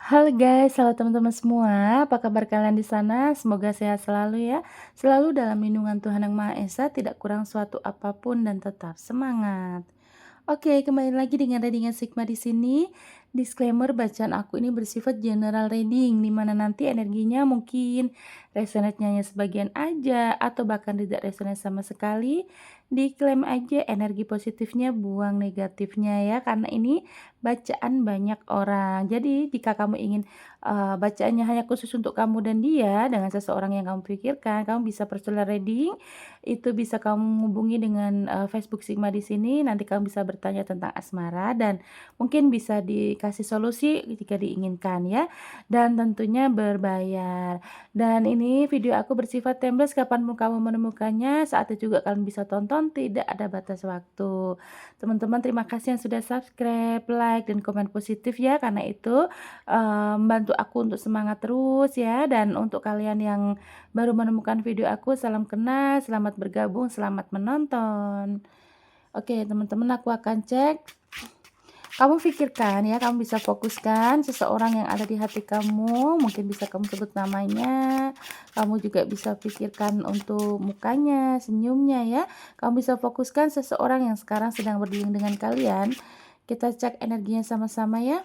Halo guys, halo teman-teman semua. Apa kabar kalian di sana? Semoga sehat selalu ya. Selalu dalam lindungan Tuhan Yang Maha Esa, tidak kurang suatu apapun dan tetap semangat. Oke, kembali lagi dengan readingan Sigma di sini. Disclaimer, bacaan aku ini bersifat general reading, di mana nanti energinya mungkin resonate-nya hanya sebagian aja, atau bahkan tidak resonate sama sekali. Diklaim aja energi positifnya, buang negatifnya ya, karena ini bacaan banyak orang. Jadi jika kamu ingin bacaannya hanya khusus untuk kamu dan dia, dengan seseorang yang kamu pikirkan, kamu bisa personal reading. Itu bisa kamu hubungi dengan Facebook Sigma di sini. Nanti kamu bisa bertanya tentang asmara dan mungkin bisa dikasih solusi jika diinginkan ya. Dan tentunya berbayar. Dan ini video aku bersifat timeless, kapanpun kamu menemukannya, saat itu juga kalian bisa tonton, tidak ada batas waktu. Teman-teman, terima kasih yang sudah subscribe, like, dan komen positif ya, karena itu membantu aku untuk semangat terus ya. Dan untuk kalian yang baru menemukan video aku, salam kenal, selamat bergabung, selamat menonton. Oke teman-teman, aku akan cek. Kamu pikirkan ya, kamu bisa fokuskan seseorang yang ada di hati kamu, mungkin bisa kamu sebut namanya, kamu juga bisa pikirkan untuk mukanya, senyumnya ya. Kamu bisa fokuskan seseorang yang sekarang sedang berdiri dengan kalian. Kita cek energinya sama-sama ya.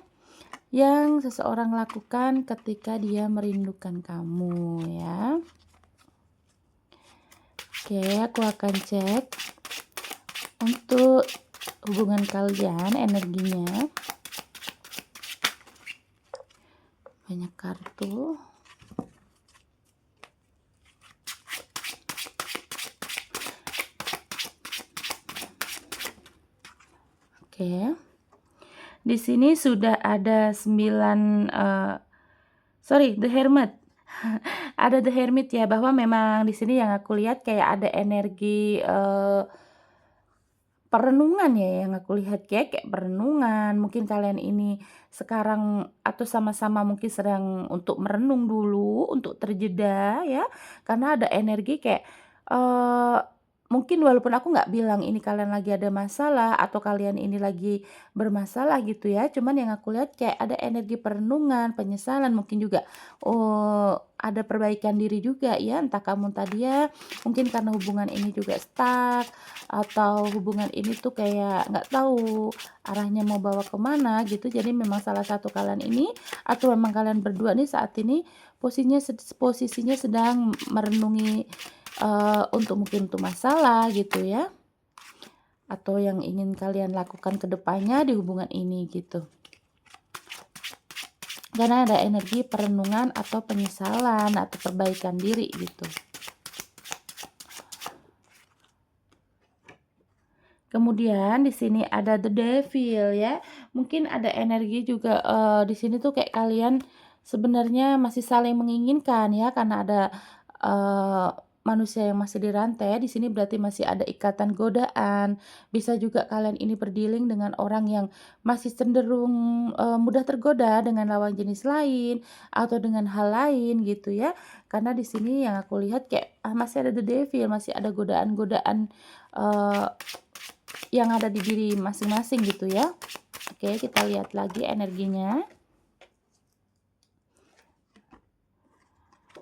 Yang seseorang lakukan ketika dia merindukan kamu ya. Oke, aku akan cek untuk hubungan kalian, energinya. Banyak kartu. Oke. Di sini sudah ada 9 The Hermit. Ada The Hermit ya, bahwa memang di sini yang aku lihat kayak ada energi perenungan ya, yang aku lihat kayak perenungan. Mungkin kalian ini sekarang atau sama-sama mungkin sedang untuk merenung dulu, untuk terjeda ya. Karena ada energi kayak mungkin walaupun aku nggak bilang ini kalian lagi ada masalah atau kalian ini lagi bermasalah gitu ya. Cuman yang aku lihat kayak ada energi perenungan, penyesalan, mungkin juga ada perbaikan diri juga ya. Entah kamu tadi ya, mungkin karena hubungan ini juga stuck, atau hubungan ini tuh kayak nggak tahu arahnya mau bawa kemana gitu. Jadi memang salah satu kalian ini atau memang kalian berdua nih saat ini posisinya sedang merenungi untuk mungkin untuk masalah gitu ya, atau yang ingin kalian lakukan ke depannya di hubungan ini gitu. Karena ada energi perenungan atau penyesalan atau perbaikan diri gitu. Kemudian di sini ada The Devil ya. Mungkin ada energi juga di sini tuh kayak kalian sebenarnya masih saling menginginkan ya, karena ada manusia yang masih dirantai. Di sini berarti masih ada ikatan godaan. Bisa juga kalian ini berdealing dengan orang yang masih cenderung mudah tergoda dengan lawan jenis lain atau dengan hal lain gitu ya. Karena di sini yang aku lihat kayak masih ada The Devil, masih ada godaan-godaan yang ada di diri masing-masing gitu ya. Oke, kita lihat lagi energinya.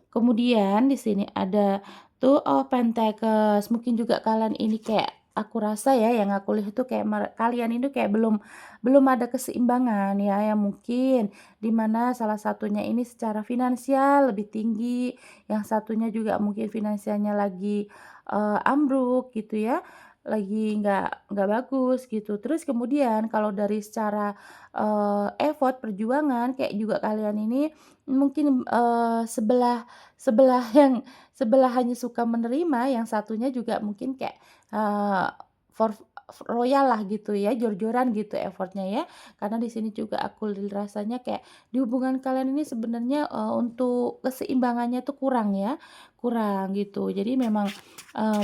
Kemudian di sini ada Two of Pentacles. Mungkin juga kalian ini kayak aku rasa ya, yang aku lihat tuh kayak kalian ini kayak belum ada keseimbangan ya, yang mungkin dimana salah satunya ini secara finansial lebih tinggi, yang satunya juga mungkin finansialnya lagi ambruk gitu ya, lagi nggak bagus gitu. Terus kemudian kalau dari secara effort perjuangan kayak juga kalian ini mungkin sebelah sebelah yang sebelah hanya suka menerima, yang satunya juga mungkin kayak for royal lah gitu ya, jor-joran gitu effortnya ya. Karena di sini juga aku rasanya kayak di hubungan kalian ini sebenarnya untuk keseimbangannya tuh kurang ya, kurang gitu. Jadi memang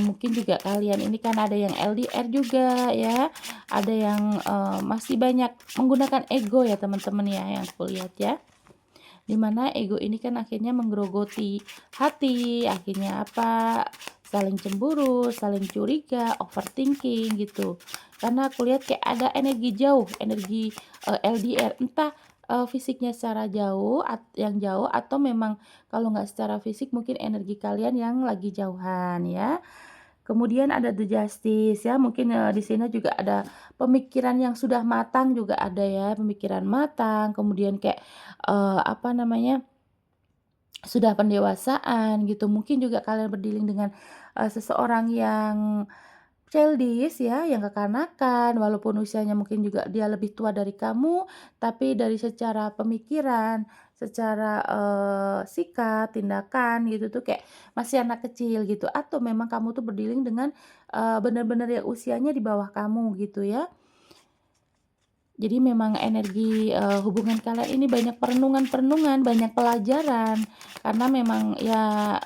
mungkin juga kalian ini kan ada yang LDR juga ya, ada yang masih banyak menggunakan ego ya teman-teman ya, yang aku lihat ya. Dimana ego ini kan akhirnya menggerogoti hati, akhirnya apa, saling cemburu, saling curiga, overthinking gitu. Karena aku lihat kayak ada energi jauh, energi LDR, entah fisiknya secara jauh yang jauh atau memang kalau nggak secara fisik mungkin energi kalian yang lagi jauhan ya. Kemudian ada The Justice ya, mungkin, di sini juga ada pemikiran yang sudah matang juga ada ya, pemikiran matang, kemudian kayak, apa namanya, sudah pendewasaan gitu. Mungkin juga kalian berdealing dengan, seseorang yang childish ya, yang kekanakan, walaupun usianya mungkin juga dia lebih tua dari kamu, tapi dari secara pemikiran, secara, sikap, tindakan gitu tuh kayak masih anak kecil gitu, atau memang kamu tuh berdealing dengan, bener-bener yang usianya di bawah kamu gitu ya. Jadi memang energi, hubungan kalian ini banyak perenungan-perenungan, banyak pelajaran, karena memang ya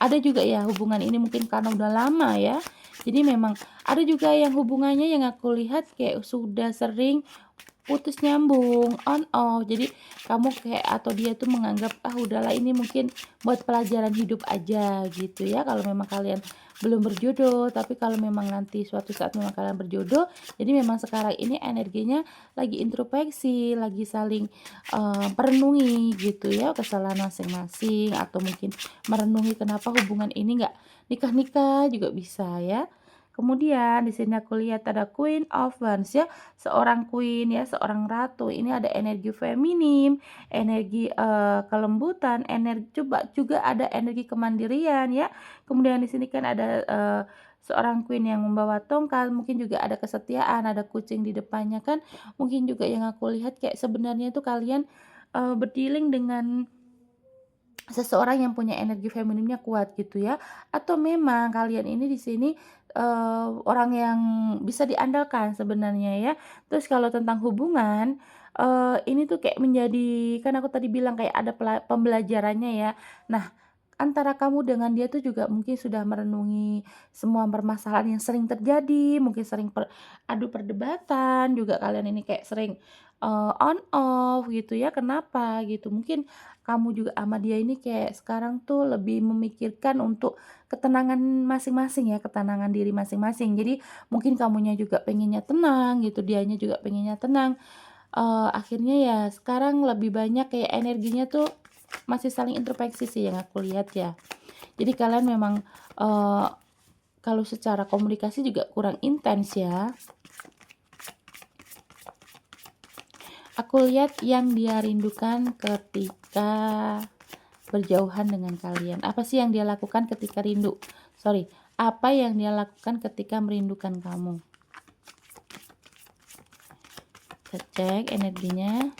ada juga ya hubungan ini mungkin karena udah lama ya, jadi memang ada juga yang hubungannya yang aku lihat kayak sudah sering putus nyambung, on off. Jadi kamu kayak atau dia tuh menganggap, "Ah udahlah ini mungkin buat pelajaran hidup aja," gitu ya, kalau memang kalian belum berjodoh. Tapi kalau memang nanti suatu saat memang kalian berjodoh, jadi memang sekarang ini energinya lagi introspeksi, lagi saling, merenungi gitu ya, kesalahan masing-masing atau mungkin merenungi kenapa hubungan ini nggak nikah-nikah juga bisa ya. Kemudian di sini aku lihat ada Queen of Wands ya, seorang queen ya, seorang ratu. Ini ada energi feminim, energi, kelembutan, coba juga ada energi kemandirian ya. Kemudian di sini kan ada, seorang queen yang membawa tongkat, mungkin juga ada kesetiaan, ada kucing di depannya kan. Mungkin juga yang aku lihat kayak sebenarnya itu kalian, berdealing dengan seseorang yang punya energi femininnya kuat gitu ya, atau memang kalian ini di sini, orang yang bisa diandalkan sebenarnya ya. Terus kalau tentang hubungan, ini tuh kayak menjadi kan aku tadi bilang kayak ada pembelajarannya ya. Nah, antara kamu dengan dia tuh juga mungkin sudah merenungi semua permasalahan yang sering terjadi, mungkin sering adu perdebatan, juga kalian ini kayak sering, on off gitu ya, kenapa gitu. Mungkin kamu juga sama dia ini kayak sekarang tuh lebih memikirkan untuk ketenangan masing-masing ya, ketenangan diri masing-masing. Jadi mungkin kamunya juga pengennya tenang gitu, dianya juga pengennya tenang. Akhirnya ya sekarang lebih banyak kayak energinya tuh masih saling introspeksi sih yang aku lihat ya. Jadi kalian memang, eee, kalau secara komunikasi juga kurang intens ya. Aku lihat yang dia rindukan ketika berjauhan dengan kalian. Apa sih yang dia lakukan ketika rindu? Sorry, apa yang dia lakukan ketika merindukan kamu? Kita cek energinya.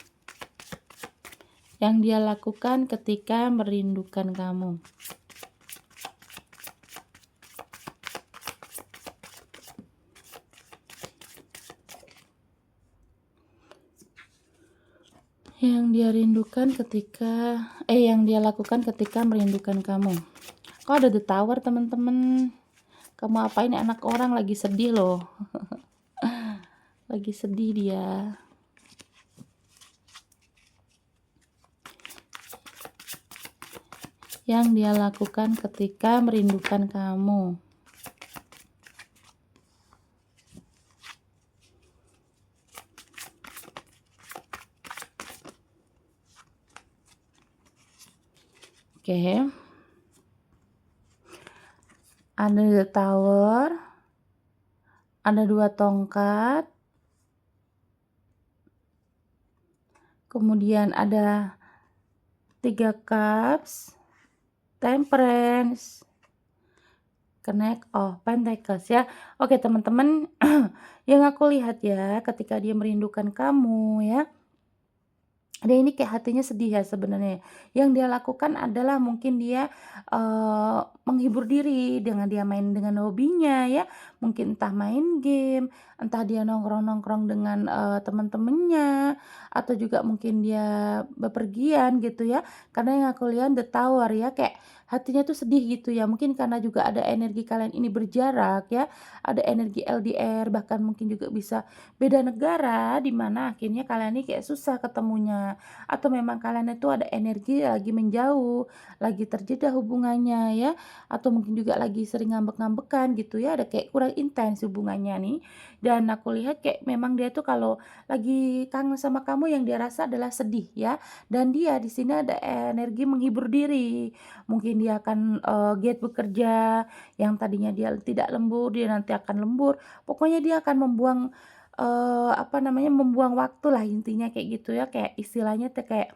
Yang dia lakukan ketika merindukan kamu. Yang dia rindukan ketika yang dia lakukan ketika merindukan kamu. Kok ada The Tower, teman-teman? Kamu apa ini anak orang lagi sedih loh. Lagi sedih dia. Yang dia lakukan ketika merindukan kamu. Oke. Ada The Tower. Ada 2 tongkat. Kemudian ada 3 cups, temperance, Knight of Pentacles ya. Oke teman-teman, yang aku lihat ya ketika dia merindukan kamu ya, dia ini kayak hatinya sedih ya sebenarnya. Yang dia lakukan adalah mungkin dia, menghibur diri dengan dia main dengan hobinya ya, mungkin entah main game, entah dia nongkrong-nongkrong dengan, teman-temannya, atau juga mungkin dia bepergian gitu ya. Karena yang aku lihat The Tower ya, kayak hatinya tuh sedih gitu ya, mungkin karena juga ada energi kalian ini berjarak ya, ada energi LDR, bahkan mungkin juga bisa beda negara, di mana akhirnya kalian ini kayak susah ketemunya. Atau memang kalian itu ada energi lagi menjauh, lagi terjeda hubungannya ya, atau mungkin juga lagi sering ngambek-ngambekan gitu ya, ada kayak kurang intens hubungannya nih. Dan aku lihat kayak memang dia tuh kalau lagi kangen sama kamu yang dia rasa adalah sedih ya, dan dia di sini ada energi menghibur diri. Mungkin dia akan, giat bekerja, yang tadinya dia tidak lembur, dia nanti akan lembur. Pokoknya dia akan membuang, apa namanya, membuang waktu lah intinya kayak gitu ya, kayak istilahnya tuh kayak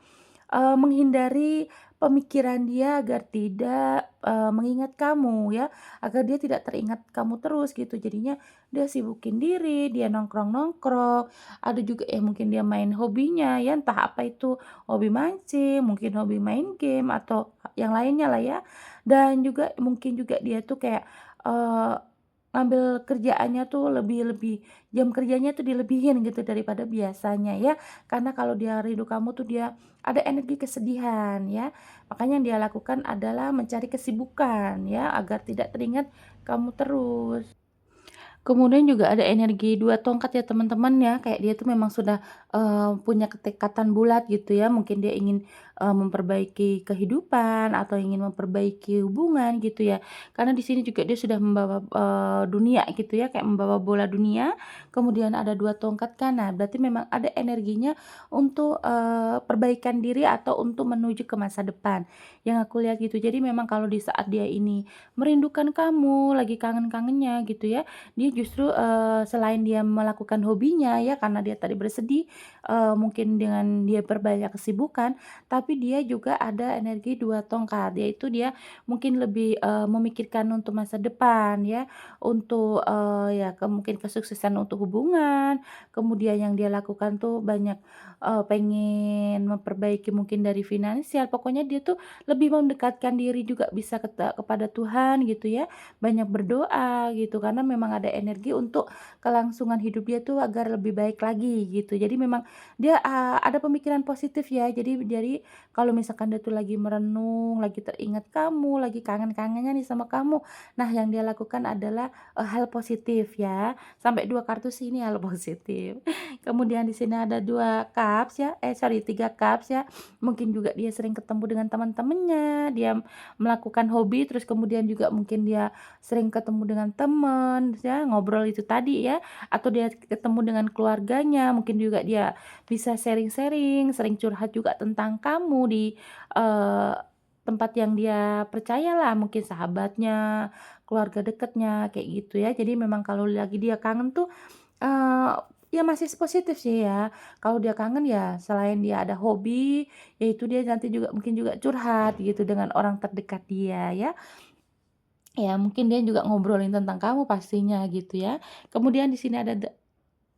menghindari pemikiran dia agar tidak, mengingat kamu ya, agar dia tidak teringat kamu terus gitu. Jadinya dia sibukin diri, dia nongkrong-nongkrong, ada juga yang mungkin dia main hobinya ya, entah apa itu, hobi mancing, mungkin hobi main game, atau yang lainnya lah ya. Dan juga mungkin juga dia tuh kayak, eee, ngambil kerjaannya tuh lebih-lebih jam kerjanya tuh dilebihin gitu daripada biasanya ya. Karena kalau dia rindu kamu tuh dia ada energi kesedihan ya. Makanya yang dia lakukan adalah mencari kesibukan ya, agar tidak teringat kamu terus. Kemudian juga ada energi 2 tongkat ya teman-teman ya, kayak dia tuh memang sudah, punya ketekatan bulat gitu ya, mungkin dia ingin, memperbaiki kehidupan atau ingin memperbaiki hubungan gitu ya. Karena di sini juga dia sudah membawa, dunia gitu ya, kayak membawa bola dunia, kemudian ada 2 tongkat kan. Nah, berarti memang ada energinya untuk, perbaikan diri atau untuk menuju ke masa depan, yang aku lihat gitu. Jadi memang kalau di saat dia ini merindukan kamu, lagi kangen-kangennya gitu ya, dia justru, selain dia melakukan hobinya ya, karena dia tadi bersedih, mungkin dengan dia berbanyak kesibukan, tapi dia juga ada energi 2 tongkat, yaitu dia mungkin lebih, memikirkan untuk masa depan ya, untuk, ya mungkin kesuksesan untuk hubungan, kemudian yang dia lakukan tuh banyak, pengen memperbaiki mungkin dari finansial, pokoknya dia tuh lebih mendekatkan diri juga bisa kepada Tuhan gitu ya, banyak berdoa gitu, karena memang ada energi untuk kelangsungan hidup dia tuh agar lebih baik lagi gitu. Jadi memang dia, ada pemikiran positif ya. Jadi kalau misalkan dia tuh lagi merenung, lagi teringat kamu, lagi kangen-kangennya nih sama kamu, nah yang dia lakukan adalah, hal positif ya. Sampai 2 kartu sih ini hal positif. Kemudian di sini ada 2 cups ya, sorry 3 cups ya. Mungkin juga dia sering ketemu dengan teman-temannya, dia melakukan hobi, terus kemudian juga mungkin dia sering ketemu dengan teman, ya ngobrol itu tadi ya, atau dia ketemu dengan keluarganya, mungkin juga dia bisa sharing-sharing, sering curhat juga tentang kamu di, eee, tempat yang dia percayalah, mungkin sahabatnya, keluarga dekatnya, kayak gitu ya. Jadi memang kalau lagi dia kangen tuh, eee, ya masih positif sih ya. Kalau dia kangen ya selain dia ada hobi, yaitu dia nanti juga mungkin juga curhat gitu dengan orang terdekat dia ya. Ya mungkin dia juga ngobrolin tentang kamu pastinya gitu ya. Kemudian di sini ada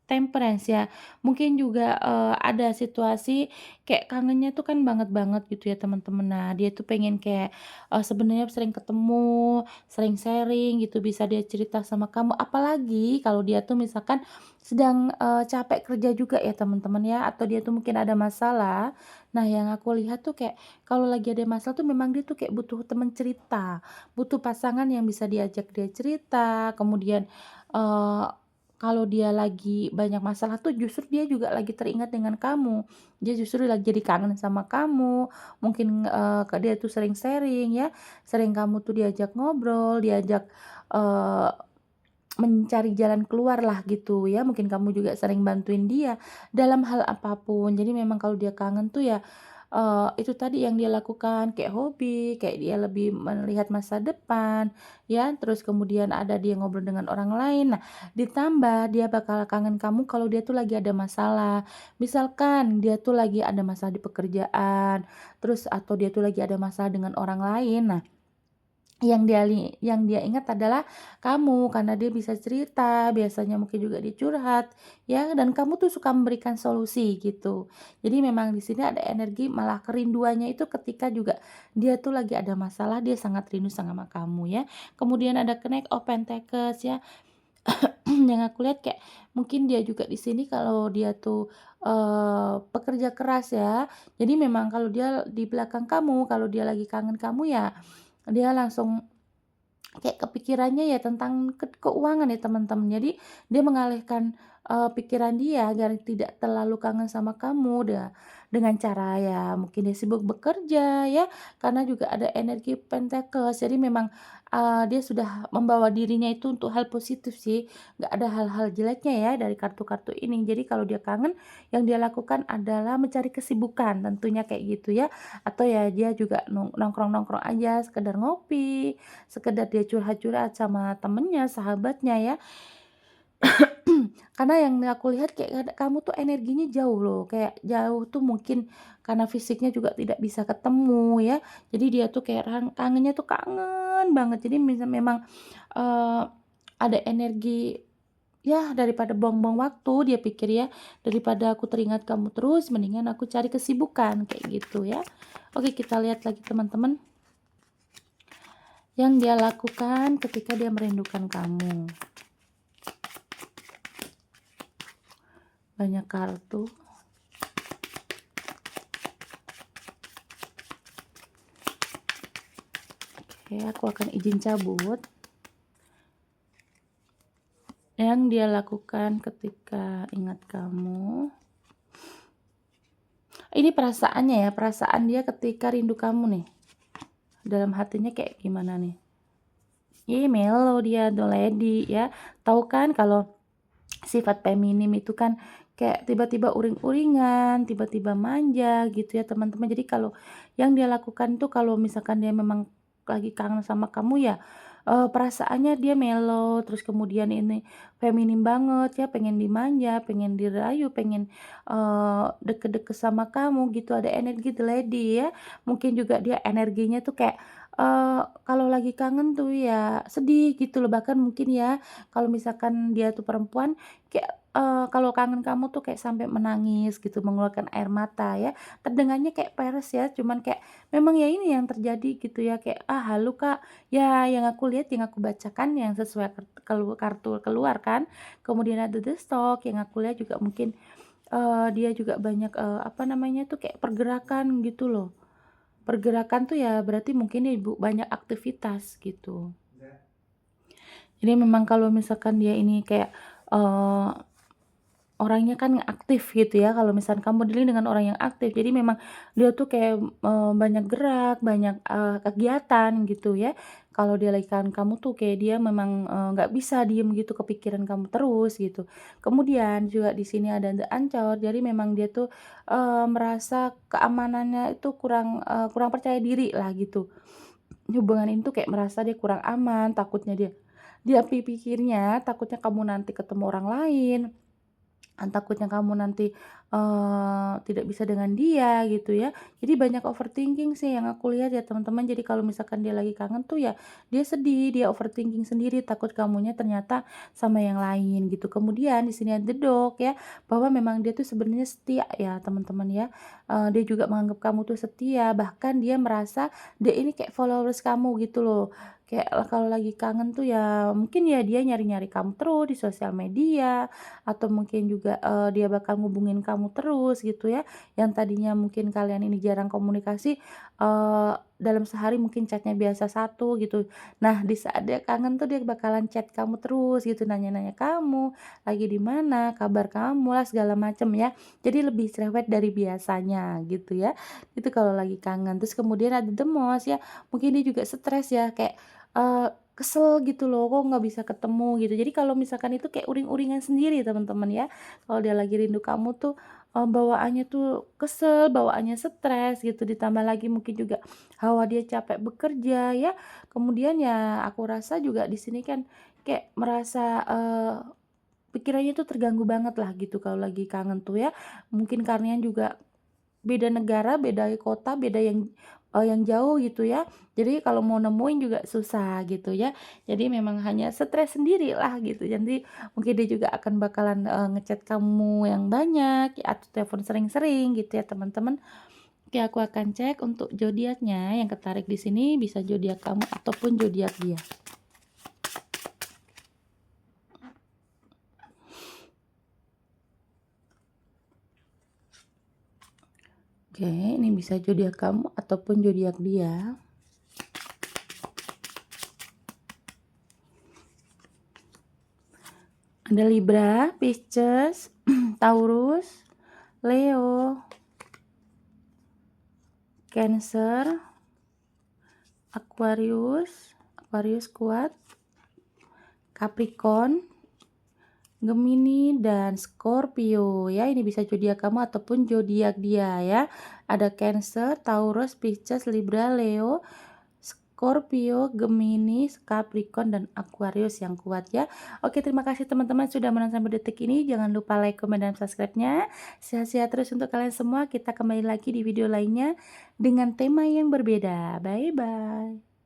temperance ya, mungkin juga, ada situasi kayak kangennya tuh kan banget banget gitu ya teman-teman. Nah dia tuh pengen kayak, sebenarnya sering ketemu, sering sharing gitu, bisa dia cerita sama kamu, apalagi kalau dia tuh misalkan sedang, capek kerja juga ya teman-teman ya, atau dia tuh mungkin ada masalah. Nah yang aku lihat tuh kayak kalau lagi ada masalah tuh memang dia tuh kayak butuh teman cerita, butuh pasangan yang bisa diajak dia cerita, kemudian, eee kalau dia lagi banyak masalah tuh justru dia juga lagi teringat dengan kamu. Dia justru lagi jadi kangen sama kamu, mungkin, dia tuh sering sharing ya, sering kamu tuh diajak ngobrol, diajak, eee, mencari jalan keluar lah gitu ya, mungkin kamu juga sering bantuin dia dalam hal apapun. Jadi memang kalau dia kangen tuh ya, itu tadi yang dia lakukan, kayak hobi, kayak dia lebih melihat masa depan, ya, terus kemudian ada dia ngobrol dengan orang lain. Nah, ditambah dia bakal kangen kamu kalau dia tuh lagi ada masalah. Misalkan dia tuh lagi ada masalah di pekerjaan, terus atau dia tuh lagi ada masalah dengan orang lain. Nah, yang dia ingat adalah kamu, karena dia bisa cerita, biasanya mungkin juga dia curhat, ya, dan kamu tuh suka memberikan solusi gitu. Jadi memang di sini ada energi malah kerinduannya itu ketika juga dia tuh lagi ada masalah, dia sangat rindu sama kamu ya. Kemudian ada Knight of Pentacles ya, yang aku lihat kayak mungkin dia juga di sini kalau dia tuh, pekerja keras ya. Jadi memang kalau dia di belakang kamu, kalau dia lagi kangen kamu ya, dia langsung kayak kepikirannya ya tentang keuangan ya teman-teman. Jadi dia mengalihkan, pikiran dia agar tidak terlalu kangen sama kamu dengan cara ya mungkin dia sibuk bekerja ya, karena juga ada energi Pentacle. Jadi memang, dia sudah membawa dirinya itu untuk hal positif sih, nggak ada hal-hal jeleknya ya dari kartu-kartu ini. Jadi kalau dia kangen, yang dia lakukan adalah mencari kesibukan tentunya kayak gitu ya, atau ya dia juga nongkrong-nongkrong aja, sekedar ngopi, sekedar dia curhat-curhat sama temennya, sahabatnya ya. Karena yang aku lihat kayak kamu tuh energinya jauh loh, kayak jauh tuh mungkin karena fisiknya juga tidak bisa ketemu ya. Jadi dia tuh kayak kangennya tuh kangen banget. Jadi memang, eee, ada energi, ya daripada buang-buang waktu dia pikir ya, daripada aku teringat kamu terus mendingan aku cari kesibukan, kayak gitu ya. Oke, kita lihat lagi teman-teman, yang dia lakukan ketika dia merindukan kamu. Banyak kartu. Oke, aku akan izin cabut. Yang dia lakukan ketika ingat kamu. Ini perasaannya ya, perasaan dia ketika rindu kamu nih. Dalam hatinya kayak gimana nih? Mellow dia, the lady ya. Tahu kan kalau sifat feminim itu kan kayak tiba-tiba uring-uringan, tiba-tiba manja gitu ya teman-teman. Jadi kalau yang dia lakukan tuh kalau misalkan dia memang lagi kangen sama kamu ya, perasaannya dia mellow, terus kemudian ini feminim banget ya, pengen dimanja, pengen dirayu, pengen, deket-deket sama kamu gitu, ada energi the lady ya. Mungkin juga dia energinya tuh kayak, kalau lagi kangen tuh ya sedih gitu loh, bahkan mungkin ya kalau misalkan dia tuh perempuan kayak, kalau kangen kamu tuh kayak sampai menangis gitu, mengeluarkan air mata ya. Terdengarnya kayak peres ya, cuman kayak memang ya ini yang terjadi gitu ya, kayak, "Ah, halu, Kak." Ya yang aku lihat, yang aku bacakan yang sesuai kartu keluar kan. Kemudian ada the stock yang aku lihat juga mungkin, dia juga banyak, apa namanya tuh, kayak pergerakan gitu loh. Pergerakan tuh ya berarti mungkin dia banyak aktivitas gitu. Jadi memang kalau misalkan dia ini kayak, eee, orangnya kan aktif gitu ya, kalau misalkan kamu dealing dengan orang yang aktif, jadi memang dia tuh kayak, banyak gerak, banyak, kegiatan gitu ya. Kalau dia lagi kangen kamu tuh kayak dia memang, nggak bisa diem gitu kepikiran kamu terus gitu. Kemudian juga di sini ada The Ancor, jadi memang dia tuh, merasa keamanannya itu kurang percaya diri lah gitu. Hubungan ini tuh kayak merasa dia kurang aman, takutnya dia pikirnya takutnya kamu nanti ketemu orang lain, takutnya kamu nanti, tidak bisa dengan dia gitu ya. Jadi banyak overthinking sih yang aku lihat ya teman-teman. Jadi kalau misalkan dia lagi kangen tuh ya dia sedih, dia overthinking sendiri, takut kamunya ternyata sama yang lain gitu. Kemudian di sini ada dog ya, bahwa memang dia tuh sebenarnya setia ya teman-teman ya. Dia juga menganggap kamu tuh setia, bahkan dia merasa dia ini kayak followers kamu gitu loh. Kayak kalau lagi kangen tuh ya mungkin ya dia nyari-nyari kamu terus di sosial media, atau mungkin juga, dia bakal ngubungin kamu terus gitu ya, yang tadinya mungkin kalian ini jarang komunikasi, dalam sehari mungkin chat-nya biasa satu gitu. Nah, di saat dia kangen tuh dia bakalan chat kamu terus gitu, nanya-nanya kamu, lagi di mana, kabar kamu lah segala macem ya. Jadi lebih cerewet dari biasanya gitu ya, itu kalau lagi kangen. Terus kemudian ada the most ya, mungkin dia juga stres ya kayak, eee kesel gitu loh, kok nggak bisa ketemu gitu. Jadi kalau misalkan itu kayak uring-uringan sendiri teman-teman ya. Kalau dia lagi rindu kamu tuh, bawaannya tuh kesel, bawaannya stres gitu, ditambah lagi mungkin juga hawa dia capek bekerja ya. Kemudian ya aku rasa juga di sini kan kayak merasa, pikirannya tuh terganggu banget lah gitu kalau lagi kangen tuh ya. Mungkin karena juga beda negara, beda kota, beda yang jauh gitu ya. Jadi kalau mau nemuin juga susah gitu ya. Jadi memang hanya stres sendirilah gitu. Jadi mungkin dia juga akan bakalan, nge kamu yang banyak ya, atau telepon sering-sering gitu ya teman-teman. Oke, aku akan cek untuk zodiaknya yang ketarik di sini bisa zodiak kamu ataupun zodiak dia. Oke, ini bisa zodiak kamu ataupun zodiak dia. Ada Libra, Pisces, Taurus, Leo, Cancer, Aquarius, Aquarius kuat, Capricorn, Gemini dan Scorpio ya. Ini bisa zodiak kamu ataupun zodiak dia ya. Ada Cancer, Taurus, Pisces, Libra, Leo, Scorpio, Gemini, Capricorn dan Aquarius yang kuat ya. Oke, terima kasih teman-teman sudah menonton sampai detik ini. Jangan lupa like, komen dan subscribe-nya. Sehat-sehat terus untuk kalian semua. Kita kembali lagi di video lainnya dengan tema yang berbeda. Bye bye.